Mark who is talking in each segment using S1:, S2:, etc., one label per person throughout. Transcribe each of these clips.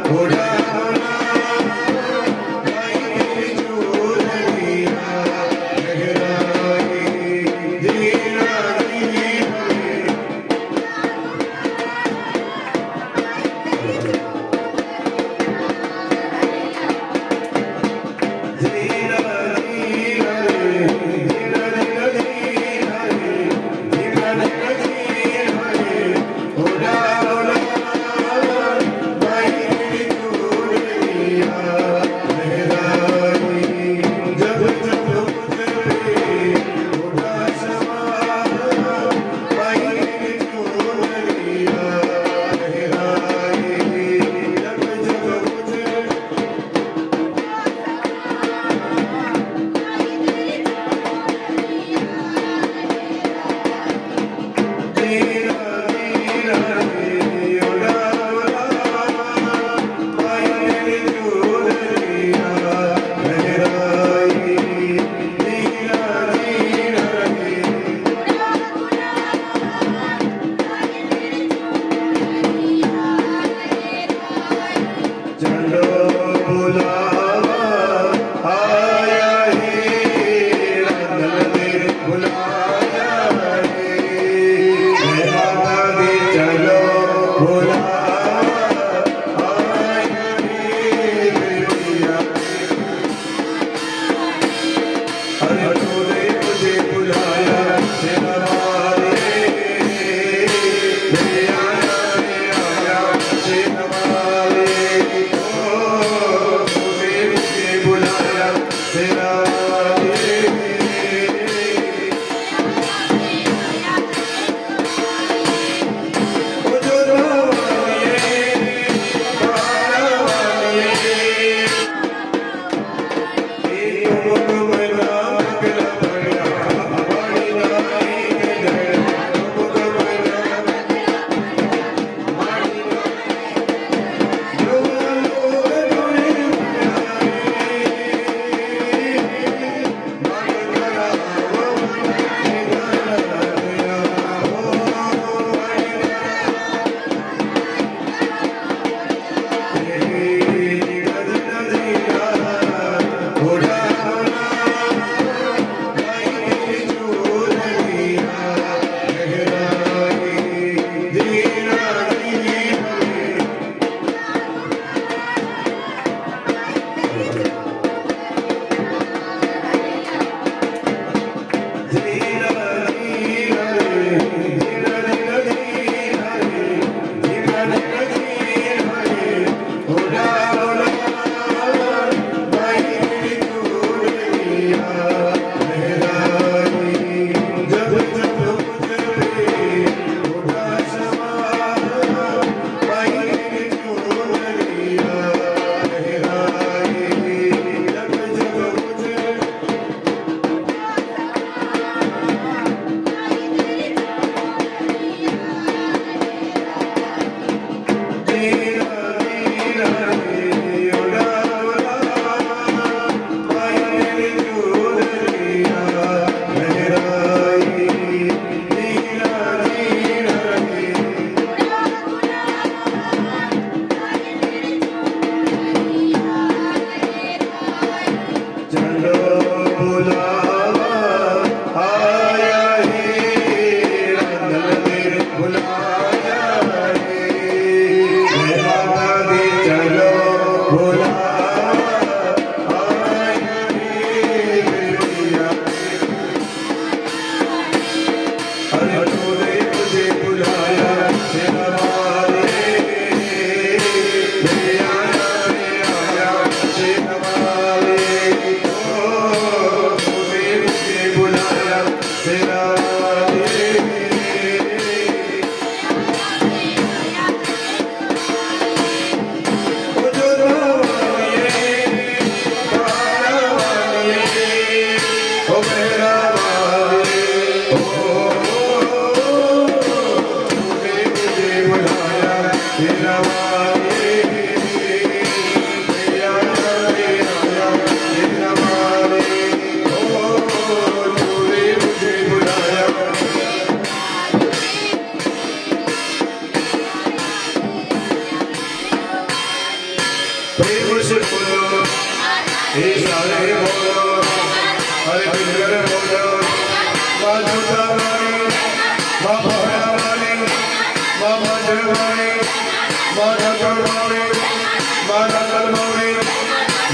S1: ઘોડા मुझसे बोलो हे सारे बोलो हरे बिगड़ बोलो माँ जोता वाली माँ भोला वाली माँ मंदिर वाली माँ नगर वाली माँ नगर वाली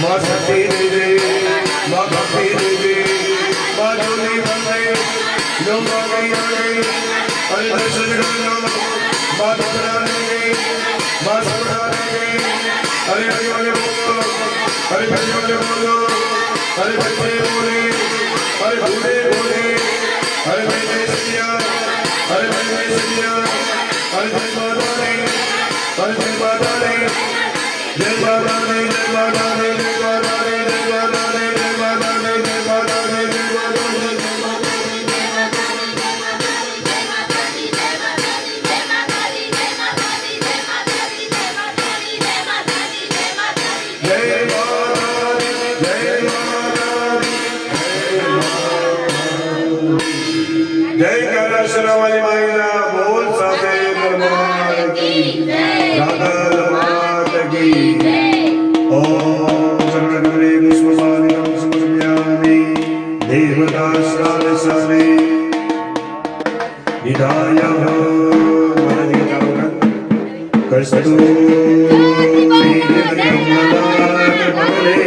S1: माँ सती देवी माँ भक्ति देवी माँ जोली बंदे लोग आगे हरे दर्शन करो माँ दुखड़ा देवी माँ सुखड़ा देवी हरे हरे वाले बोलो हरे भजन वाले बोलो हरे बच्चे बोले हरे बूढ़े बोले हरे भाई सैया हरे भाई सैया हरे जय माता दी हरे जय माता दी जय माता दी जय माता दी जय माता दी जय माता दी जय माता दी जय माता दी जय माता जय कैलाशरा वाली माईना बोल साथे दरबार की राधा मात की ओम सर्वगुणे पुष्पमालिकं समर्पयामि देवता स्नान सारे निधाय मनदि जागरण कस्तूरी कमलात बदले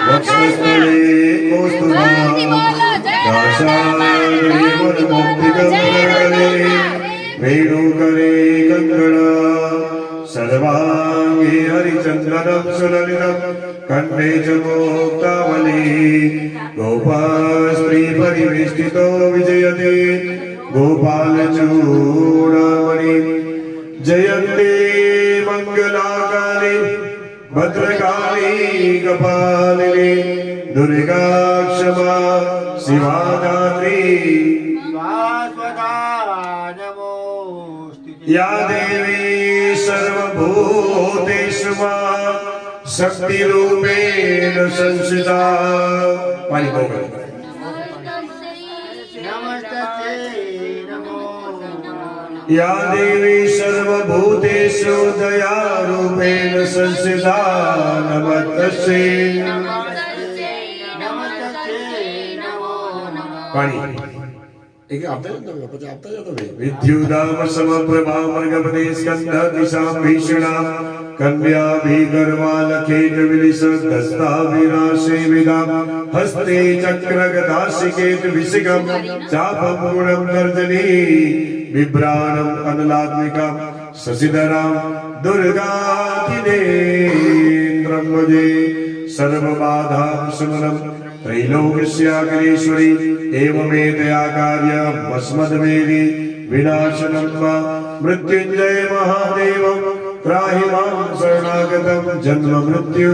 S1: वक्षस्थले कौस्तुभा वेणुकरे कंकणा सर्वांगे हरिचंदनं सुललितं कंठे च मुक्तावली गोपालस्त्री परिवेष्टितो विजयते गोपालचूडामणि जयन्ते मंगलाकाले भद्रकाली कपालिनी दुर्गा क्षमा शिवा दात्री या देवी सर्वभूतेषु शक्ति रूपेण संस्थिता या देवी सर्वभूतेषु दया रूपेण संस्थिता नमस्तस्यै पानी एक आपता जाता है पता आपता जाता है विद्युदाम समप्रभा मर्गपते स्कंध दिशां भीषणा कन्या भीगर्वालखेट विलिसदस्ता विराशे विदाम हस्ते चक्र गदाशिकेत विशिखम चापम गुणम तर्जनी बिभ्राणम अनलात्मिकम शशिधराम दुर्गातिनेत्रम भजे सर्वबाधा शमनम त्रैलोक्यस्याग्रेश्वरी एवमेतया कार्यं वस्मद्वेदी विनाशनं वा मृत्युंजय महादेवं त्राहि मां शरणागतं जन्म मृत्यु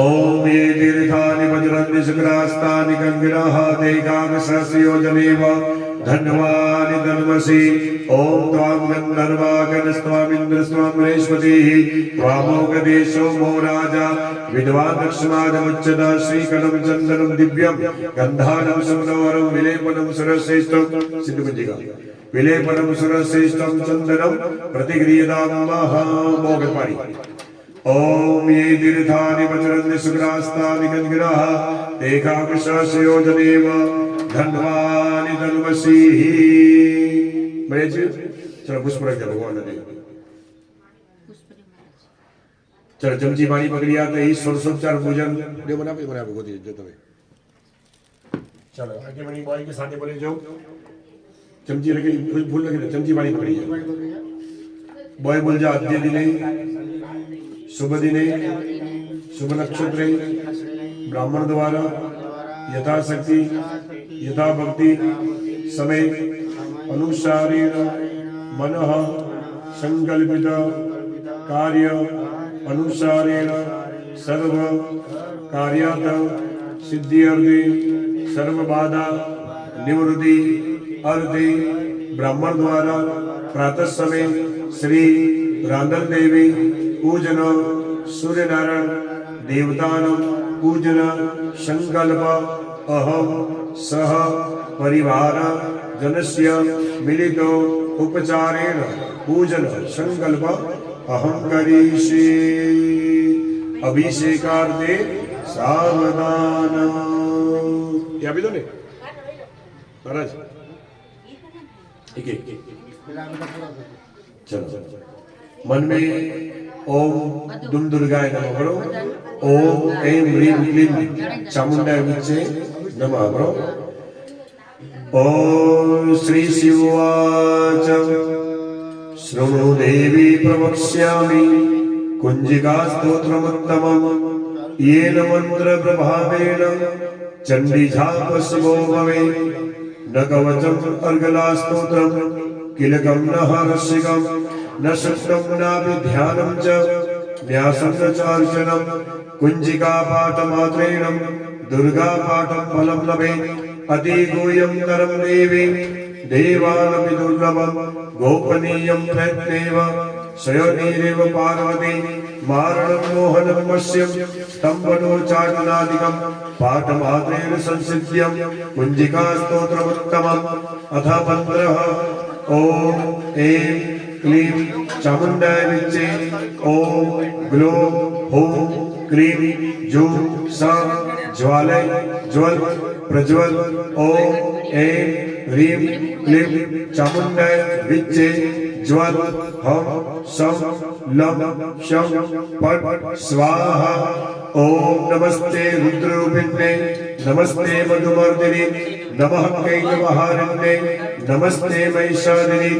S1: ओम ये तीर्थानि वज्राणि शुक्रास्तानि गंगिराः ते कामसहस्रयोजनेव धन्वानि धन्वसि ओम त्वां गन्धर्वागणस्त्वामिन्द्रस्त्वां बृहस्पतिः त्वामोगदेशो मो राजा विद्वान् लक्ष्मादमुच्चता श्रीकणं चन्दनं दिव्यं गन्धानं सुमनोहरं विलेपनं सुरश्रेष्ठं सिद्धपुञ्जिका विलेपनं सुरश्रेष्ठं चन्दनं प्रतिगृह्यतां महामोघपाणि ओम ये तीर्थानि वज्राणि शुक्रास्तानि गंगिराः ते कामसहस्रयोजनेव धन्वानि धन्वसि बड़े चलो पुष्प रख दिया भगवान ने चलो जमजी बाणी पकड़ी आते ही षोडशोपचार पूजन बना भगवती जो तुम्हें चलो आगे बनी बॉय के साथ बोले जो चमची लगे फूल लगे चमची बाणी पकड़ी है बॉय बोल जा आद्य दिने शुभ दिने शुभ नक्षत्रे ब्राह्मण द्वारा यथाशक्ति यथा भक्ति समय अनुसारेण मनः संकल्पित कार्य अनुसारेण सर्व कार्यात् सिद्ध्यर्थे सर्व बाधा निवृत्ति अर्थे ब्राह्मण द्वारा प्रातः समय श्री रांदल देवी पूजन सूर्यनारायण देवतानं पूजन संकल्प अहम सह परिवार जनस्य मिलितो उपचारेण पूजन संकल्प अहं करिष्ये अभिषेकार्थे सावधान। ये अभी तो नहीं महाराज एक चलो मन में ओम दुम दुर्गाय नमः करो। ओम ऐं ह्रीं क्लीं चामुंडाय विच्चे नमः करो। ओम श्री शिववाच शृणु देवी प्रवक्ष्यामि कुंजिका स्तोत्रमुत्तमम् येन मंत्र प्रभावेन चंडी झापस्वो भवे न कवचम् अर्गला स्तोत्रम् किलकम् न हर्षिकम् न शुक्लम् नापि ध्यानम् च न्यासम् न चार्चनम् कुंजिका पाठमात्रेण दुर्गा पाठम् फलम् लभेत् अति गुह्यम् तरम् देवी देवानपि दुर्लभम् गोपनीयम् प्रयत्नेव शयनीरेव पार्वती मारणम् मोहनम् वश्यम् स्तम्भनोच्चाटनादिकम् पाठमात्रेण संसिद्ध्यम् कुञ्जिका स्तोत्रमुत्तमम्। अथ मन्त्रः ओम ऐं क्लीं चामुण्डाय विच्चे ओम ग्लौं हूं क्लीं जूं सं ज्वालय ज्वल प्रज्वल ओम ऐं ह्रीं क्लीं चामुण्डाय विच्चे ज्वल हम सं लं शं पट स्वाहा। ओम नमस्ते रुद्ररूपिण्ये नमस्ते मधुमर्दिनी नमः कैकवहारिण्ये नमस्ते महिषादिनी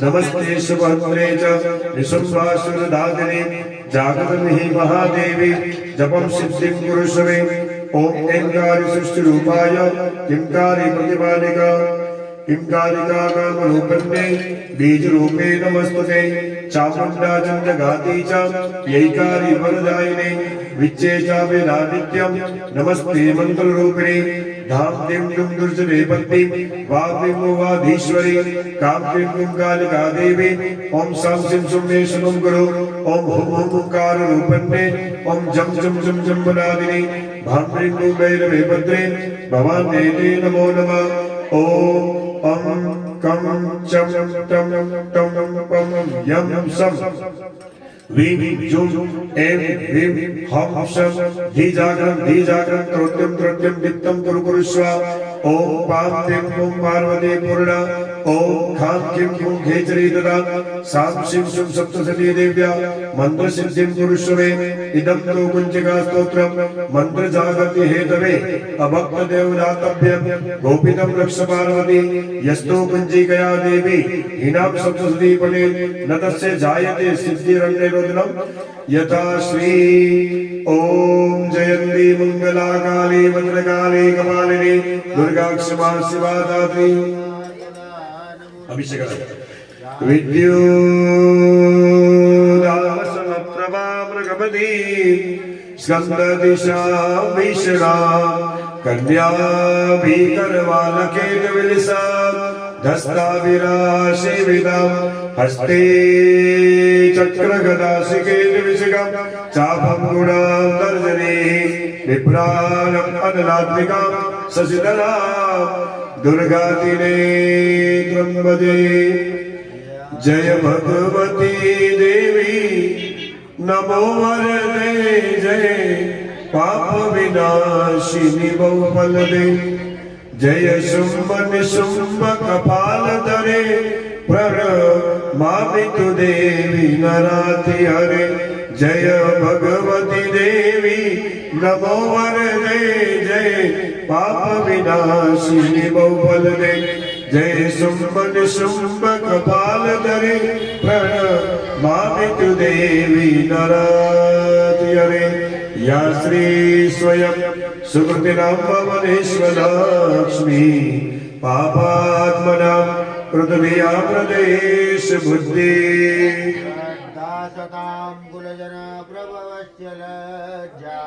S1: नमस्ते शुभद्रे च निशुम्भासुरदादिनी जागृतमिहि महादेवी जपं सिद्धिं कुरुष्वे। ओम ऐंकारी सृष्टिरूपाय किंकारी प्रतिपालिका किंकारिका कामरूपिण्ये बीजरूपे नमस्तुते चामुण्डा चण्डघाती च यैकारी वरदायिने विच्चे चाभिरादित्यं नमस्ते मन्त्ररूपिणे धाम दिं दुं दुर्जने पत्नीं वाग्विं वाधीश्वरी कामक्लीं कुंकालिका देवी ओम सं सिं सुं मे शुभं कुरु। ओम हुं हुं हुंकाररूपिण्ये ओम जं जं जं जम्बुनादिनी भाम्रीं नु भैरवे भद्रे भवान्ये नमो नमः। ओम अं कं चं टं टं पं यं सं वीं जुं ऐं ह्रीं हं शं धीजाग्रं त्रोट्यं दिप्तं कुरु कुरुष्व। ओम पां दिं हुं पार्वती पूर्णा ओम खां किं हुं घेचरी ददा सां शिं शुं सप्तसती देव्या मंत्र सिद्धिं कुरुष्वे। इदं तु कुञ्जिका स्तोत्रं मंत्र जागृति हेतवे अभक्त देवदातभ्यं गोपितं रक्ष पार्वती यस्तो कुञ्जिकया देवी हिनां सप्तसती पठे न तस्य जायते सिद्धिरन्यरोधनं यथा श्री। ओम जयन्ती मंगला काली भद्रकाली कपालिनी दुर्गा क्षमा शिवा दात्री। अभिषेक विद्युदासनप्रभा मृगपति स्कंददिशा भीषणा कन्या भीकरवालकेतविलसा धस्ताभिराशिविदा हस्ते चक्रगदाशिकेतविशिखं चापं गुणां तर्जनी विभ्राणम् अनलात्मिकां शशिधरां दुर्गातिने त्र्यम्बके। जय भगवती देवी नमो वरदे जय पाप विनाशिनी बहुफलदे जय शुंभ निशुंभ कपालधरे प्रणमामि तु देवी नराति हरे। जय भगवती देवी नमो वरदे जय पाप विनाशिनी बहुफलदे जय शुंभ निशुंभ कपालधरे प्रणमामि तु देवी नराति हरे। या श्री स्वयं सुकृतिनां भवनेश्वरलक्ष्मी पापात्मनां पृथिव्यां प्रदेश बुद्धि
S2: दासतां कुलजना प्रभवस्य लज्जा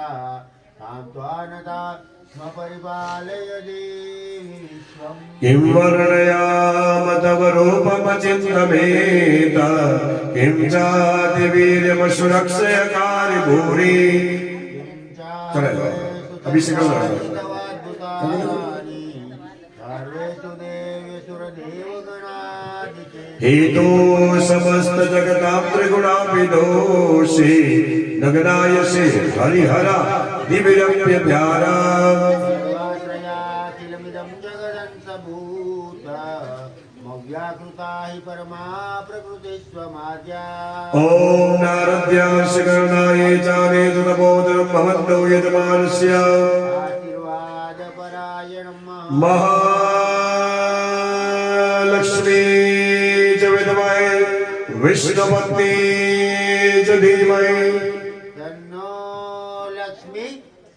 S2: तां त्वानता स्म परिपालय देवी विश्वं।
S1: किं वर्णयाम तव रूपमचिन्तमेत किं चातिवीर्यमसुरक्षयकारि भूरि। अभिषेक
S2: सर्वेषु देवेषु देवगणादिते
S1: हेतु समस्त जगतां त्रिगुणाभिदोषे नगनायसे हरिहरा दिव्यप्य प्यारा
S2: सर्वाश्रयाखिलमिदं जगदंसभूत मव्याकृता हि परमा प्रकृतिस्वमाद्या
S1: ओम नारद्यास्य करुणाय जाने तपोदरं भवन्तो यजमानस्य
S2: आशीर्वादपरायणं
S1: महालक्ष्मी च विद्महे विष्णुपत्नी च धीमहि
S2: तन्नो लक्ष्मी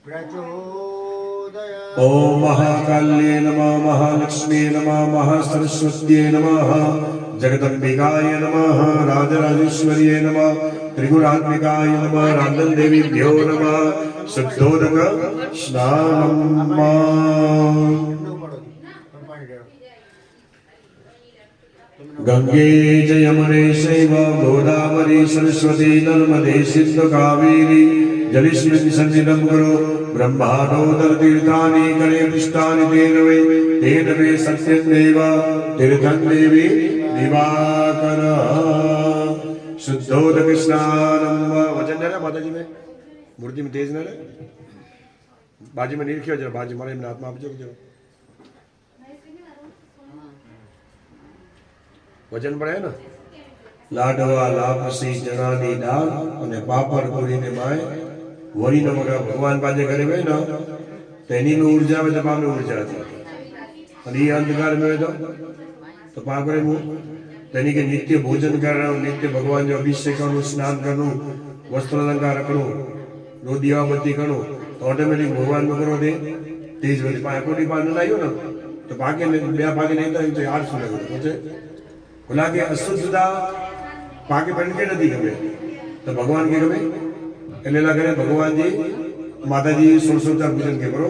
S2: प्रचोदयात्।
S1: ओम महाकाल्ये नमः महालक्ष्मी नमः महासरस्वत्यै नमः जगदम्बिकाय नमः राजराजेश्वर्यै नमः त्रिगुणात्मिकाय नमः रांदलदेवीभ्यो नमः शुद्धोदक स्नानम् गंगे च यमुने चैव गोदावरी सरस्वती नर्मदे सिन्धु कावेरी जलेस्मिन् सन्निधं कुरु ब्रह्माण्डोदरतीर्थानि करे पृष्ठानि तेन वै सत्यं देव तीर्थं देवी दिवाकर शुद्धोदक स्नानम वचन जरा माताजी में मूर्ति में तेज न रहे बाजी में नीरख्यो जरा बाजी मारे में आत्मा आपजो जरा वचन पड़े ना लाडवा लापसी जनानी दाल અને પાપડ પૂરીને માય વરીનો મગા ભગવાન પાસે ઘરે વે ને તેની મે ઊર્જા આવે તો પામે ઊર્જા હતી અને એ અંધકાર में तो पापड़े मु તેની કે નિત્ય ભોજન કરવાનું નિત્ય ભગવાન જો અભિષેક કરવાનું સ્નાન કરવાનું વસ્ત્ર અલંકાર કરવાનું રો દીવાબત્તી કરવાનું તો ઓટોમેટિક ભગવાન નો કરો દે તેજ વળી પાકોડી પાન લાવ્યો ને તો પાકે ને બે પાકે નહીં તો 800 લાગ્યો પછી बोला कि अशुद्धता पाके बन के नहीं गमे तो भगवान के गमे એટલે કરે ભગવાનજી માતાજી 16 પૂજન કે કરો